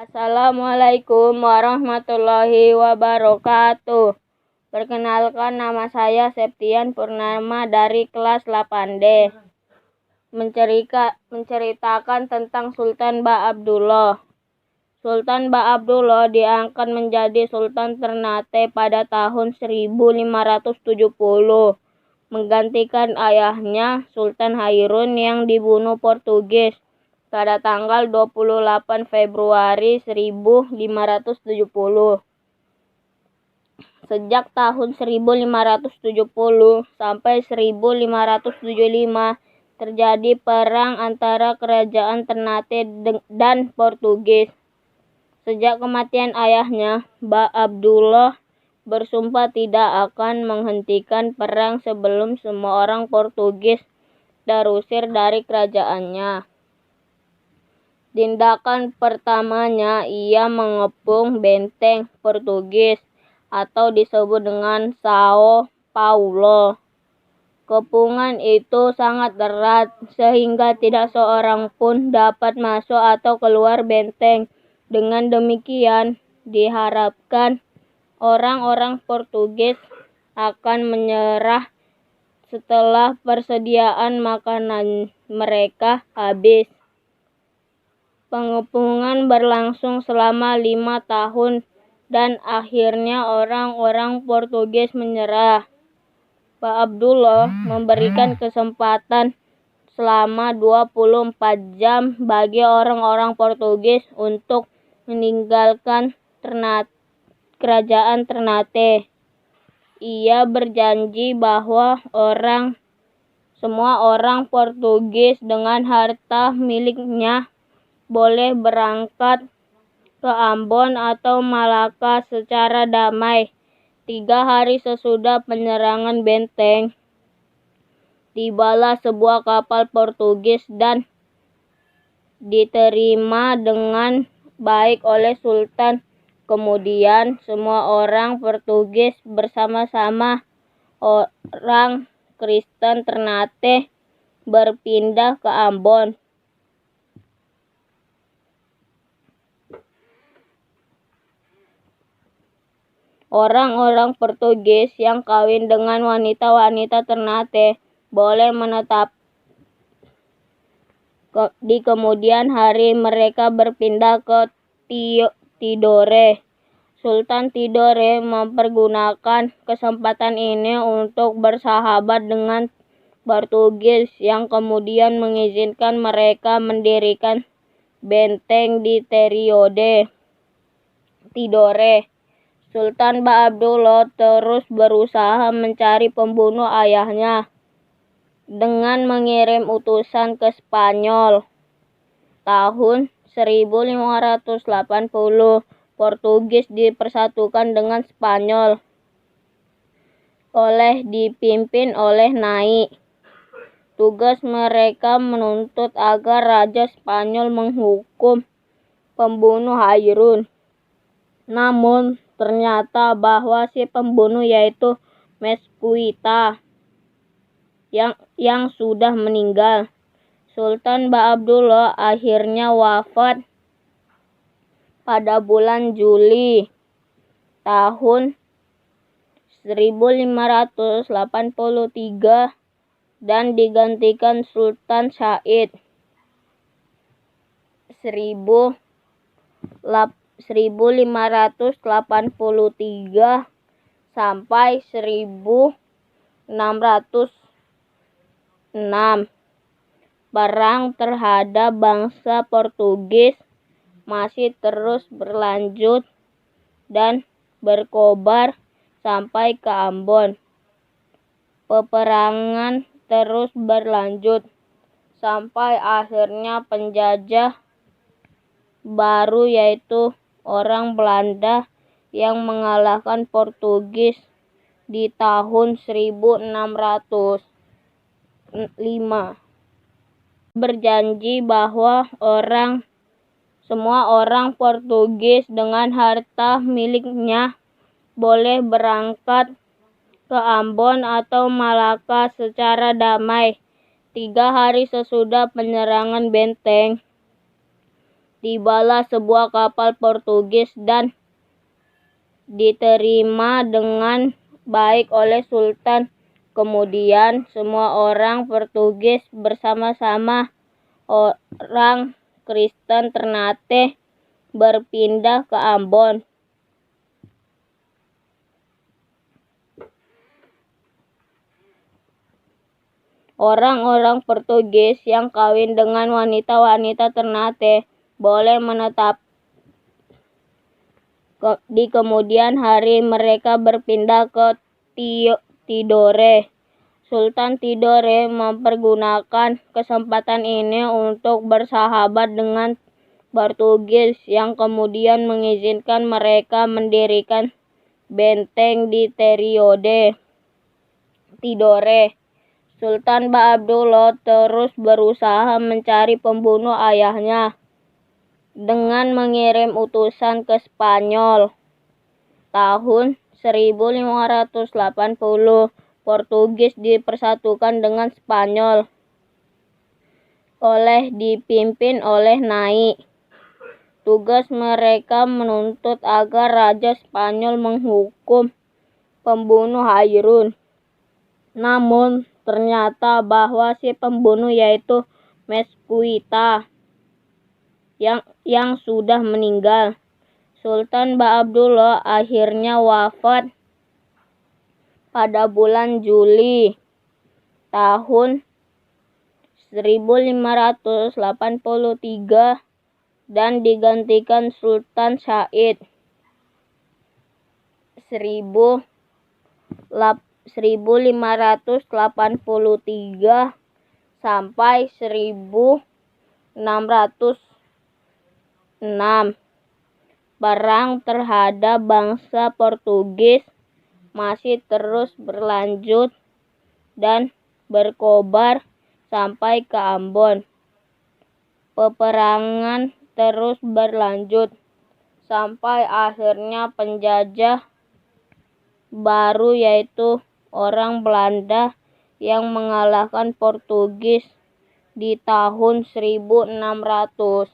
Assalamualaikum warahmatullahi wabarakatuh. Perkenalkan, nama saya Septian Purnama dari kelas 8D. Menceritakan tentang Sultan Ba'abdullah. Sultan Ba'abdullah diangkat menjadi Sultan Ternate pada tahun 1570, menggantikan ayahnya Sultan Hairun yang dibunuh Portugis pada tanggal 28 Februari 1570. Sejak tahun 1570 sampai 1575 terjadi perang antara kerajaan Ternate dan Portugis. Sejak kematian ayahnya, Ba'abdullah bersumpah tidak akan menghentikan perang sebelum semua orang Portugis terusir dari kerajaannya. Tindakan pertamanya, ia mengepung benteng Portugis atau disebut dengan São Paulo. Kepungan itu sangat erat sehingga tidak seorang pun dapat masuk atau keluar benteng. Dengan demikian, diharapkan orang-orang Portugis akan menyerah setelah persediaan makanan mereka habis. Pengepungan berlangsung selama 5 tahun dan akhirnya orang-orang Portugis menyerah. Ba'abdullah memberikan kesempatan selama 24 jam bagi orang-orang Portugis untuk meninggalkan kerajaan Ternate. Ia berjanji bahwa semua orang Portugis dengan harta miliknya boleh berangkat ke Ambon atau Malaka secara damai. 3 hari sesudah penyerangan benteng, tibalah sebuah kapal Portugis dan diterima dengan baik oleh Sultan. Kemudian semua orang Portugis bersama-sama orang Kristen Ternate berpindah ke Ambon. Orang-orang Portugis yang kawin dengan wanita-wanita Ternate boleh menetap. Di kemudian hari mereka berpindah ke Tidore. Sultan Tidore mempergunakan kesempatan ini untuk bersahabat dengan Portugis yang kemudian mengizinkan mereka mendirikan benteng di Tidore. Sultan Ba'abdullah terus berusaha mencari pembunuh ayahnya dengan mengirim utusan ke Spanyol. Tahun 1580, Portugis dipersatukan dengan Spanyol dipimpin oleh Nai. Tugas mereka menuntut agar Raja Spanyol menghukum pembunuh Hairun. Namun ternyata bahwa si pembunuh yaitu Mesquita yang sudah meninggal. Sultan Ba'abdullah akhirnya wafat pada bulan Juli tahun 1583 dan digantikan Sultan Said 1583 sampai 1606. Perang terhadap bangsa Portugis masih terus berlanjut dan berkobar sampai ke Ambon. Peperangan terus berlanjut sampai akhirnya penjajah baru yaitu orang Belanda yang mengalahkan Portugis di tahun 1605. Berjanji bahwa semua orang Portugis dengan harta miliknya boleh berangkat ke Ambon atau Malaka secara damai. 3 hari sesudah penyerangan benteng, tibalah sebuah kapal Portugis dan diterima dengan baik oleh Sultan. Kemudian semua orang Portugis bersama-sama orang Kristen Ternate berpindah ke Ambon. Orang-orang Portugis yang kawin dengan wanita-wanita Ternate boleh menetap. Di kemudian hari mereka berpindah ke Tidore. Sultan Tidore mempergunakan kesempatan ini untuk bersahabat dengan Portugis yang kemudian mengizinkan mereka mendirikan benteng di Tidore. Sultan Baabdullah terus berusaha mencari pembunuh ayahnya dengan mengirim utusan ke Spanyol. Tahun 1580, Portugis dipersatukan dengan Spanyol dipimpin oleh Nai. Tugas mereka menuntut agar Raja Spanyol menghukum pembunuh Hairun. Namun ternyata bahwa si pembunuh yaitu Mesquita yang sudah meninggal. Sultan Baabdullah akhirnya wafat pada bulan Juli tahun 1583 dan digantikan Sultan Syed 1583 sampai 1606. Perang terhadap bangsa Portugis masih terus berlanjut dan berkobar sampai ke Ambon. Peperangan terus berlanjut sampai akhirnya penjajah baru yaitu orang Belanda yang mengalahkan Portugis di tahun 1605.